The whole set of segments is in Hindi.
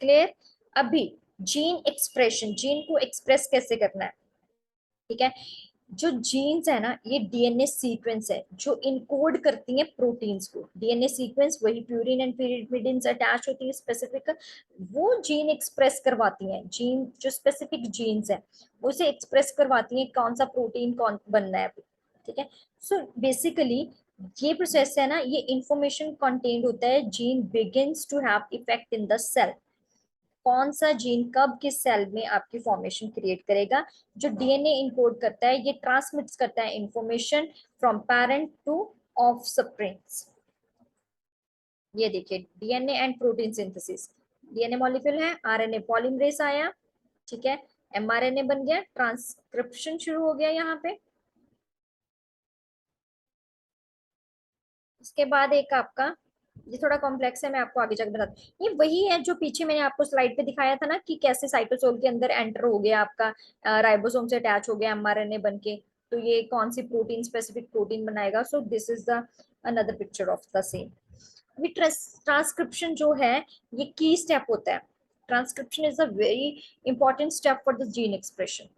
क्लियर। अभी जीन एक्सप्रेशन, जीन को एक्सप्रेस कैसे करना है, ठीक है। जो जीन्स है ना, ये डीएनए सीक्वेंस है जो इनकोड करती हैं प्रोटीन्स को। डीएनए सीक्वेंस वही प्यूरिन एंड pyrimidine से अटैच होती है स्पेसिफिक, वो जीन एक्सप्रेस करवाती हैं। जीन जो स्पेसिफिक जीन्स है उसे एक्सप्रेस करवाती हैं कौन सा प्रोटीन कौन बनना है, ठीक है। सो बेसिकली ये प्रोसेस है ना, ये इंफॉर्मेशन कंटेन्ड होता है। Gene begins to have effect in the cell. कौन सा जीन कब किस सेल में आपकी फॉर्मेशन क्रिएट करेगा, जो डीएनए इनकोड करता है, ये ट्रांसमिट्स करता है information from parent to offsprings. ये देखिए DNA and protein synthesis. DNA molecule है, आरएनए पॉलीमरेज आया, ठीक है, एमआरएनए बन गया, ट्रांसक्रिप्शन शुरू हो गया यहाँ पे। इसके बाद एक आपका, ये थोड़ा कॉम्प्लेक्स है, मैं आपको आगे जाकर बताती हूँ। ये वही है जो पीछे मैंने आपको स्लाइड पे दिखाया था ना, कि कैसे साइटोसोल के अंदर एंटर हो गया आपका, राइबोसोम से अटैच हो गया एमआरएनए बन के, तो ये कौन सी प्रोटीन, स्पेसिफिक प्रोटीन बनाएगा। So this is the another picture of the same. अभी ट्रांसक्रिप्शन जो है, ये की स्टेप होता है। Transcription is a very important step for the gene expression.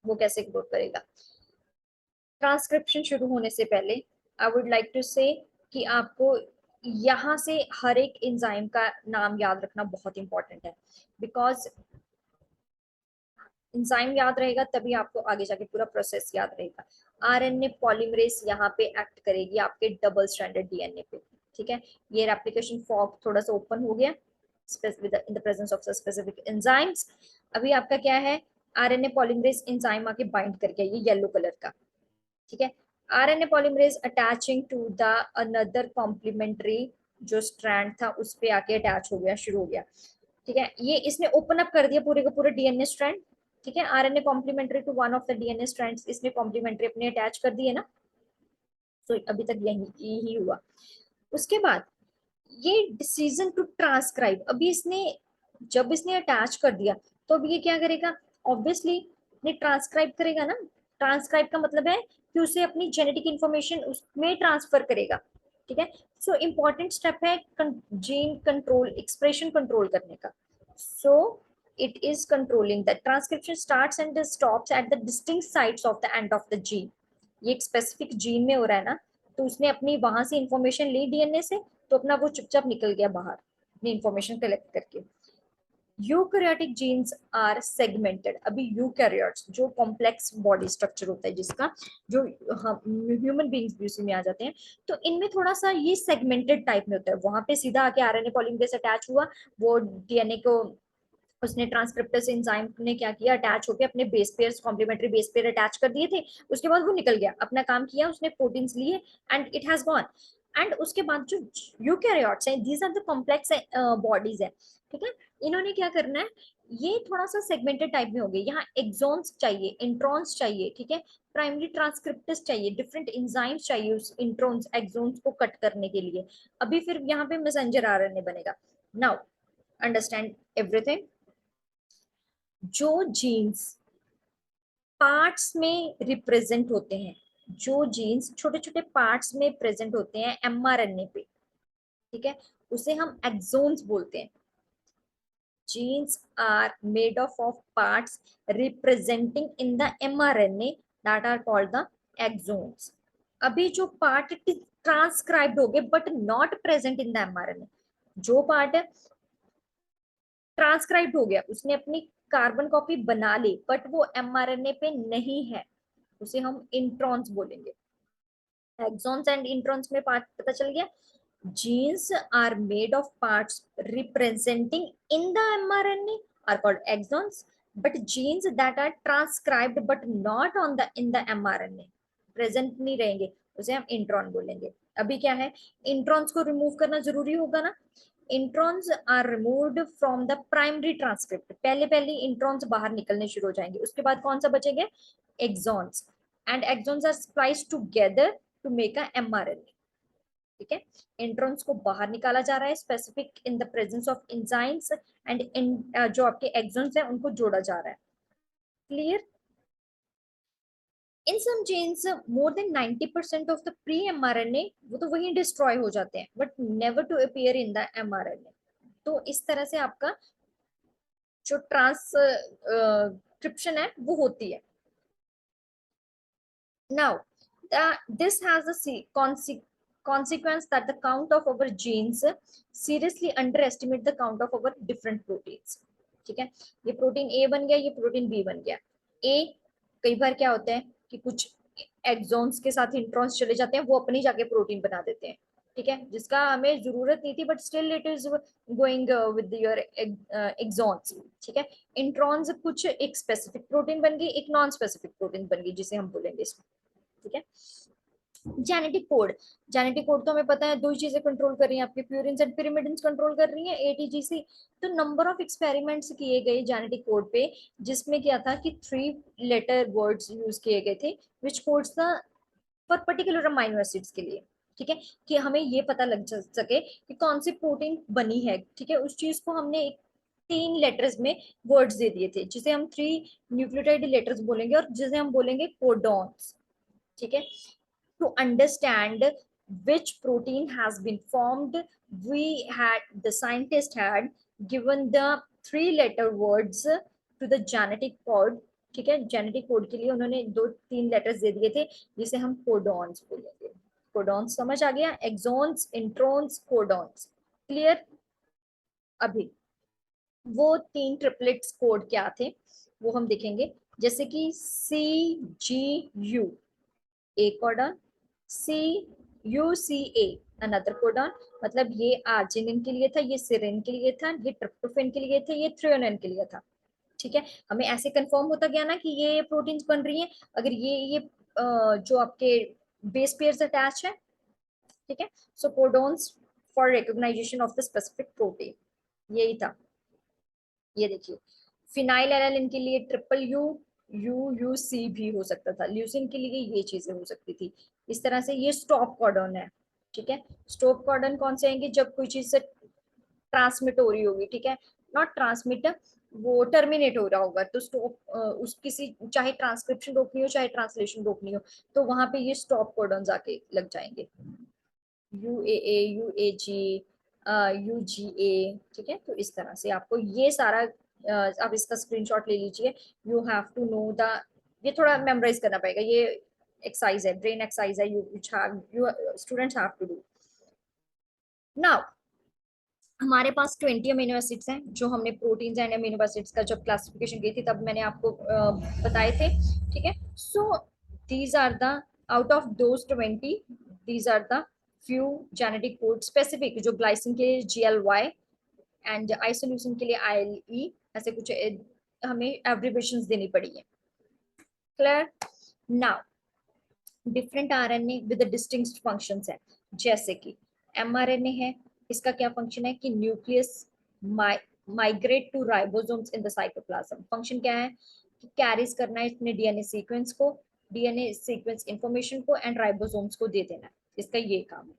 वो कैसे ग्रोथ करेगा। ट्रांसक्रिप्शन शुरू होने से पहले आई वुड लाइक टू से कि आपको यहाँ से हर एक एंजाइम का नाम याद रखना बहुत इंपॉर्टेंट है। बिकॉज एंजाइम याद रहेगा तभी आपको आगे जाके पूरा प्रोसेस याद रहेगा। आरएनए पॉलीमरेज यहाँ पे एक्ट करेगी आपके डबल स्ट्रैंडेड डीएनए पे, ठीक है। ये रेप्लिकेशन फॉर्क थोड़ा सा ओपन हो गया in the presence of specific enzymes. अभी आपका क्या है, आरएनए पॉलीमरेज एंजाइम आके बाइंड कर गया, ये येलो कलर का, ठीक है। RNA polymerase attaching to the another complementary जो स्ट्रैंड था उस पे आके अटैच हो गया, शुरू हो गया, ठीक है। ये इसने ओपन अप कर दिया पूरे का पूरे डीएनए स्ट्रैंड, ठीक है। RNA complementary to one of the DNA strands, इसने कॉम्प्लीमेंट्री अपने अटैच कर दिए ना। तो अभी तक यही हुआ। उसके बाद ये डिसीजन टू ट्रांसक्राइब, अभी इसने जब इसने अटैच कर दिया तो अब ये क्या करेगा, ऑब्वियसली ये ट्रांसक्राइब करेगा ना। ट्रांसक्राइब का मतलब है कि उसे अपनी जेनेटिक इंफॉर्मेशन उसमें ट्रांसफर करेगा, ठीक है। सो इम्पोर्टेंट स्टेप है जीन कंट्रोल, एक्सप्रेशन कंट्रोल करने का। सो it is controlling the transcription starts and stops at the distinct sites of the end of the gene। ये एक स्पेसिफिक जीन में हो रहा है ना, तो उसने अपनी वहां से इंफॉर्मेशन ली डीएनए से, तो अपना वो चुपचाप निकल गया बाहर अपनी इंफॉर्मेशन कलेक्ट करके। Eukaryotic genes are segmented. अभी यूकैरियोट्स जो कॉम्प्लेक्स बॉडी स्ट्रक्चर होता है जिसका, जो ह्यूमन बींग्स भी उसी में आ जाते हैं, तो इनमें थोड़ा सा ये सेगमेंटेड टाइप में होता है। वहां पे सीधा आके आरएनए पॉलीमरेज अटैच हुआ, वो डीएनए को उसने ट्रांसक्रिप्टेस एंजाइम ने क्या किया, अटैच होकर अपने base pairs, complementary base pair attach कर दिए थे। उसके बाद वो निकल गया, अपना काम किया, उसने प्रोटीन्स लिए and it has gone. And उसके बाद जो यूकैरियोट्स हैं, these are the complex bodies है, ठीक है। इन्होंने क्या करना है, ये थोड़ा सा सेगमेंटेड टाइप में हो गए। यहाँ एक्सॉन्स चाहिए, इंट्रॉन्स चाहिए, ठीक है। प्राइमरी ट्रांसक्रिप्टस चाहिए, डिफरेंट एंजाइम्स चाहिए उस इंट्रॉन्स एक्सॉन्स को कट करने के लिए। अभी फिर यहाँ पे मैसेंजर आरएनए बनेगा। Now understand everything. जो जीन्स पार्ट्स में रिप्रेजेंट होते हैं, जो जीन्स छोटे छोटे पार्ट्स में प्रेजेंट होते हैं एमआरएनए पे, ठीक है, उसे हम एक्सोन्स बोलते हैं। Genes are made of parts representing in the mRNA that are called the exons। अभी जो पार्ट ट्रांसक्राइब्ड हो गए but not present in the mRNA, जो पार्ट ट्रांसक्राइब्ड हो गया, उसने अपनी कार्बन कॉपी बना ली बट वो एमआरएनए पे नहीं है, उसे हम इंट्रॉन्स बोलेंगे। एक्सॉन्स एंड इंट्रॉन्स में पार्ट पता चल गया। genes are made of parts representing in the mRNA are called exons, but genes that are transcribed but not on the in the mRNA present नहीं रहेंगे, उसे हम इंट्रॉन बोलेंगे। अभी क्या है, इंट्रॉन्स को रिमूव करना जरूरी होगा ना। Introns are removed from the primary transcript, पहले पहले इंट्रॉन्स बाहर निकलने शुरू हो जाएंगे, उसके बाद कौन सा बचेंगे, exons. And exons are spliced together to make a mRNA, ठीक है। इंट्रॉन्स को बाहर निकाला जा रहा है specific in the presence of enzymes and in जो आपके एक्सॉन्स हैं उनको जोड़ा जा रहा है। Clear. In some genes more than 90% of the pre mRNA वो तो वहीं डिस्ट्रॉय हो जाते हैं but never to appear in the mRNA. तो इस तरह से आपका जो ट्रांसक्रिप्शन है वो होती है. Now, this has a consequence that the count of our genes seriously underestimate the count of our different proteins. ठीक है, ये प्रोटीन ए बन गया, ये प्रोटीन बी बन गया. ए कई बार क्या होता है कि कुछ एक्सॉन्स के साथ इंट्रॉन्स चले जाते हैं, वो अपनी जाके प्रोटीन बना देते हैं. ठीक है, जिसका हमें जरूरत नहीं थी, but still it is going with your exons. ठीक है, इंट्रॉन्स कुछ एक स्पेसिफिक प्रोटीन बन गई, एक नॉन स्पेसिफिक प्रोटीन बन गई, जिसे हम बोलेंगे इसमें. ठीक है, जेनेटिक कोड. जेनेटिक कोड तो हमें पता है दो ही चीजें कंट्रोल कर रही हैं, आपके प्यूरिन्स एंड पिरिमिडिन्स कंट्रोल कर रही हैं, एटीजीसी. तो नंबर ऑफ एक्सपेरिमेंट्स किए गए जेनेटिक कोड पे, जिसमें क्या था कि 3 लेटर वर्ड्स यूज किए गए थे, which codes the for particular amino acids के लिए. ठीक है, कि हमें ये पता लग सके कि कौन सी प्रोटीन बनी है. ठीक है, उस चीज को हमने 3 लेटर्स में वर्ड्स दे दिए थे, जिसे हम 3 न्यूक्लियोटाइड लेटर्स बोलेंगे और जिसे हम बोलेंगे कोडॉन्स. ठीक है, to understand which protein has been formed, the scientist had given the 3 letter words to the genetic code. ठीक है, जेनेटिक कोड के लिए उन्होंने 2-3 लेटर्स दे दिए थे, जिसे हम कोडॉन्स बोलेंगे. कोडॉन्स समझ आ गया, एक्सॉन्स, इंट्रॉन्स, कोडॉन्स. क्लियर. अभी वो 3 ट्रिपलेट्स कोड क्या थे वो हम देखेंगे, जैसे कि CGU एक कोडॉन, CUCA अनदर कोडॉन. मतलब ये आर्जिनिन के लिए था, ये सिरिन के लिए था, ये ट्रिप्टोफेन के लिए था, ये थ्रियोनिन के लिए था. ठीक है, हमें ऐसे कंफर्म होता गया ना कि ये प्रोटीन्स बन रही हैं अगर ये जो आपके बेस पेयर्स अटैच है. ठीक है, so codons for recognisation of the specific protein, यही था. ये देखिए, फिनाइल एलानिन के लिए ट्रिपल UUC भी हो सकता था, ल्यूसिन के लिए ये चीजें हो सकती थी. इस तरह से ये स्टॉप कॉडन है. ठीक है, स्टॉप कॉडन कौन से आएंगे, जब कोई चीज से ट्रांसमिट हो रही होगी. ठीक है, नॉट ट्रांसमिट, वो टर्मिनेट हो रहा होगा, तो स्टॉप उस किसी, चाहे ट्रांसक्रिप्शन रोकनी हो चाहे ट्रांसलेशन रोकनी हो, तो वहां पे ये स्टॉप कॉडन आके लग जाएंगे. UAA, UAG, UGA. ठीक है, तो इस तरह से आपको ये सारा आप इसका स्क्रीनशॉट ले लीजिए. You have to know the, ये थोड़ा मेमोराइज करना पड़ेगा, ये एक्सरसाइज है, ब्रेन एक्सरसाइज है, you students have to do. Now हमारे पास 20 अमीनो एसिड्स हैं, जो हमने प्रोटीन्स एंड अमीनो एसिड्स का जब क्लासिफिकेशन की थी तब मैंने आपको बताए थे. ठीक है, so these are the, out of those 20, these are the few genetic code specific, जो ग्लाइसिन के लिए GLY एंड आइसोल्यूसिन के लिए ILE, ऐसे कुछ हमें एब्रिविएशंस देनी पड़ी है. Clear. Now different RNA with distinct functions है, जैसे कि mRNA है, इसका क्या फंक्शन है कि nucleus migrate to ribosomes in the cytoplasm. Function क्या है कि कैरीज करना है इसने डीएनए सीक्वेंस को, डीएनए सीक्वेंस इंफॉर्मेशन को एंड राइबोसोम्स को दे देना है, इसका ये काम है.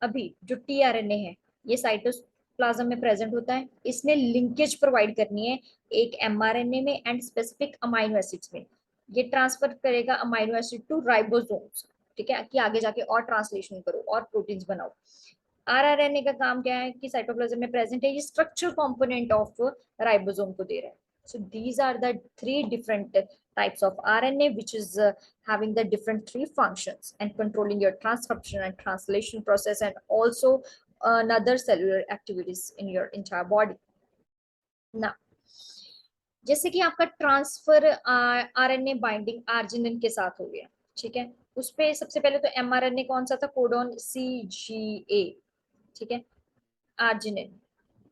अभी जो tRNA है, ये साइटोप्लाज्म में प्रेजेंट होता है, इसने लिंकेज प्रोवाइड करनी है एक mRNA में एंड स्पेसिफिक अमाइनो एसिड्स में. ये ट्रांसफर करेगा अमाइनो एसिड टू राइबोसोम्स. ठीक है, कि आगे जाके और ट्रांसलेशन करो और प्रोटीन्स बनाओ. RRNA का काम क्या है कि साइटोप्लाज्म में प्रेजेंट है, ये स्ट्रक्चरल कंपोनेंट ऑफ राइबोसोम को दे रहा है. So these are the 3 different types of RNA, which is having the different 3 functions and controlling your transcription and translation process and also another cellular activities in your entire body. Now, जैसे कि आपका ट्रांसफर RNA बाइंडिंग आर्जिनिन के साथ हो गया. ठीक है, उस पे सबसे पहले तो mRNA कौन सा था, कोडॉन CGA. ठीक है, आर्जिनिन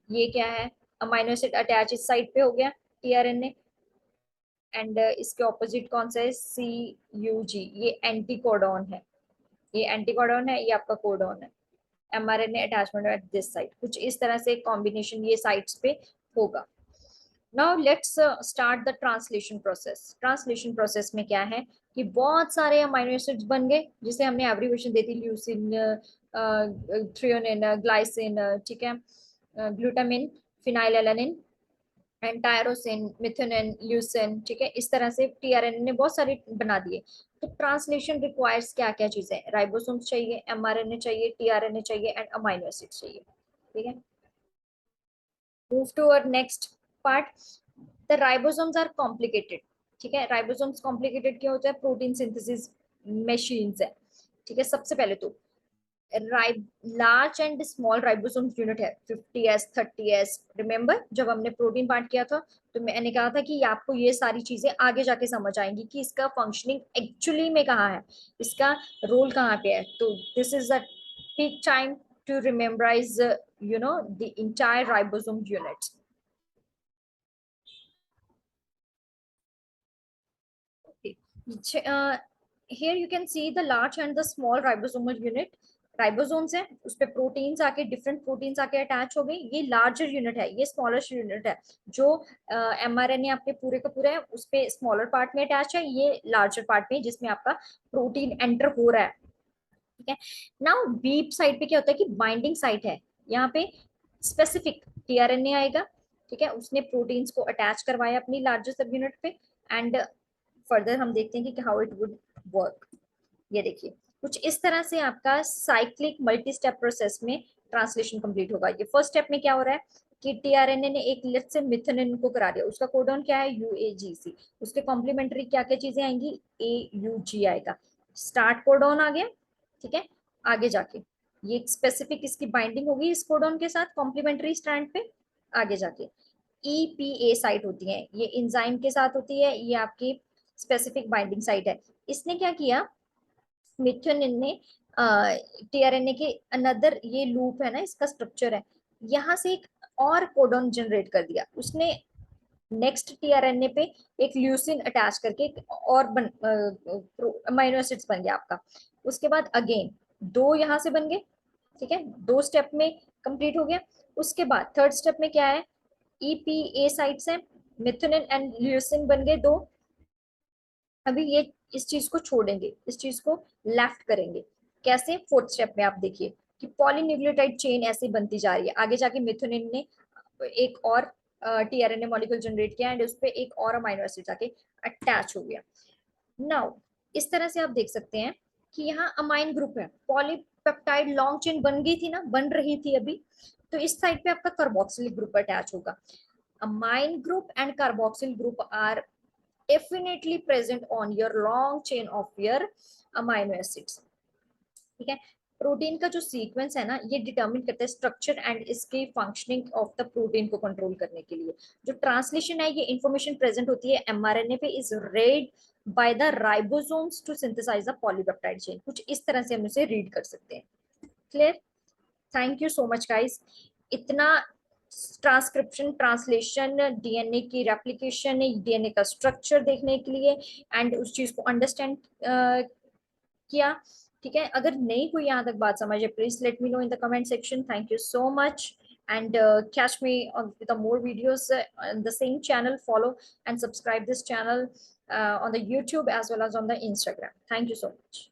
ये क्या है, अमाइनो एसिड अटैच इस साइड पे हो गया tRNA, एंड इसके ऑपोजिट कौन सा है, CUG, ये एंटी कोडॉन है. ये एंटी कोडॉन है, ये आपका कोडॉन है. mRNA attachment at this side, कुछ इस तरह से कॉम्बिनेशन ये साइड्स पे होगा. Now let's start the translation process. Translation process में क्या है कि बहुत सारे अमाइनो एसिड्स बन गए, जिसे हमने एब्रिविएशन दी थी, ल्यूसिन, थ्रियोनिन, ग्लाइसिन, ठीक है, glutamine, phenylalanine and tyrosine, methionine, leucine. ठीक है, इस तरह से tRNA ने बहुत सारे बना दिए. तो ट्रांसलेशन रिक्वायर्स क्या क्या चीजें, राइबोसोम्स चाहिए, mRNA चाहिए, tRNA चाहिए एंड अमाइनो एसिड चाहिए. ठीक है, move to our next part, the ribosomes are complicated. ठीक है, राइबोसोम्स कॉम्प्लिकेटेड क्यों होता है? प्रोटीन सिंथेसिस मशीन्स है। ठीक है, सबसे पहले तो large and small ribosome unit है 50s 30s। रिमेम्बर जब हमने प्रोटीन पार्ट किया था तो मैंने कहा था कि आपको ये सारी चीजें आगे जाके समझ आएंगी कि इसका फंक्शनिंग एक्चुअली में कहाँ है, इसका रोल कहाँ पे है। तो this is the peak time to rememberise the entire ribosome unit. Here you can see the large and the small ribosomal unit। Ribosomes है, उस पे प्रोटीन्स आके डिफरेंट प्रोटीन्स आके अटैच हो गई। ये लार्जर यूनिट है, ये स्मॉलर यूनिट है। जो mRNA आपके पूरे का पूरा है उस पे स्मॉलर पार्ट में अटैच है, ये लार्जर पार्ट में जिसमें आपका प्रोटीन एंटर हो रहा है। ठीक है, नाउ बीप साइड पे क्या होता है कि बाइंडिंग साइट है, यहाँ पे स्पेसिफिक टीआरएनए आएगा। ठीक है, उसने प्रोटीन्स को अटैच करवाया अपनी लार्जर सब यूनिट पे। एंड फर्दर हम देखते हैं कि हाउ इट वुड वर्क। ये देखिए कुछ इस तरह से आपका साइक्लिक मल्टी स्टेप प्रोसेस में ट्रांसलेशन कंप्लीट होगा। ये फर्स्ट स्टेप में क्या हो रहा है कि टीआरएनए ने एक लेट से मिथनिन को करा दिया, उसका कोडॉन क्या है यूएजीसी, उसके कॉम्प्लीमेंट्री क्या क्या चीजें आएंगी एयूजी आएगा, स्टार्ट कोडॉन आ गया। ठीक है, आगे जाके ये स्पेसिफिक इसकी बाइंडिंग होगी इस कोडॉन के साथ कॉम्प्लीमेंट्री स्ट्रैंड पे। आगे जाके ईपीए साइट होती है, ये इंजाइम के साथ होती है, ये आपकी स्पेसिफिक बाइंडिंग साइट है। इसने क्या किया, मिथ्योनिन ने टीआरएनए के अनदर ये लूप है ना, इसका स्ट्रक्चर है, यहाँ से एक और कोडॉन जनरेट कर दिया उसने। नेक्स्ट टीआरएनए पे एक ल्यूसिन अटैच करके एक और अमीनो एसिड्स बन गया आपका। उसके बाद अगेन दो यहाँ से बन गए। ठीक है, दो स्टेप में कंप्लीट हो गया। उसके बाद थर्ड स्टेप में क्या है, ईपीए साइट्स है, मिथुनिन एंड ल्यूसिन बन गए दो। अभी ये इस चीज को छोड़ेंगे, इस चीज को लेफ्ट करेंगे। कैसे? फोर्थ स्टेप में आप देखिए कि पॉलीन्यूक्लियोटाइड चेन ऐसे बनती जा रही है। आगे जाके मिथुनिन ने एक और टीआरएनए मॉलिक्यूल जनरेट किया एंड उस पर एक और अमीनो एसिड जाके अटैच हो गया। नाउ इस तरह से आप देख सकते हैं कि यहाँ अमाइन ग्रुप है, पॉलीपेप्टाइड लॉन्ग चेन बन गई थी ना, बन रही थी अभी। तो इस साइड पे आपका कार्बोक्सिलिक ग्रुप अटैच होगा। Amine group and carboxyl group are definitely present on your long chain of your amino acids। ठीक है, प्रोटीन का जो सीक्वेंस है ना ये डिटरमिन करता है स्ट्रक्चर एंड इसकी फंक्शनिंग ऑफ द प्रोटीन को कंट्रोल करने के लिए। जो ट्रांसलेशन है ये इंफॉर्मेशन प्रेजेंट होती है एमआरएनए पे, is read by the ribosomes to synthesise the polypeptide chain. कुछ इस तरह से हम इसे रीड कर सकते हैं। Clear? Thank you so much guys. इतना ट्रांसक्रिप्शन ट्रांसलेशन डीएनए की रेप्लिकेशन डीएनए का स्ट्रक्चर देखने के लिए एंड उस चीज को अंडरस्टैंड किया। ठीक है, अगर नहीं कोई यहाँ तक बात समझे please let me know in the comment section. Thank you so much and catch me on with the more videos on the same channel. Follow and subscribe this channel on the YouTube as well as on the Instagram. Thank you so much.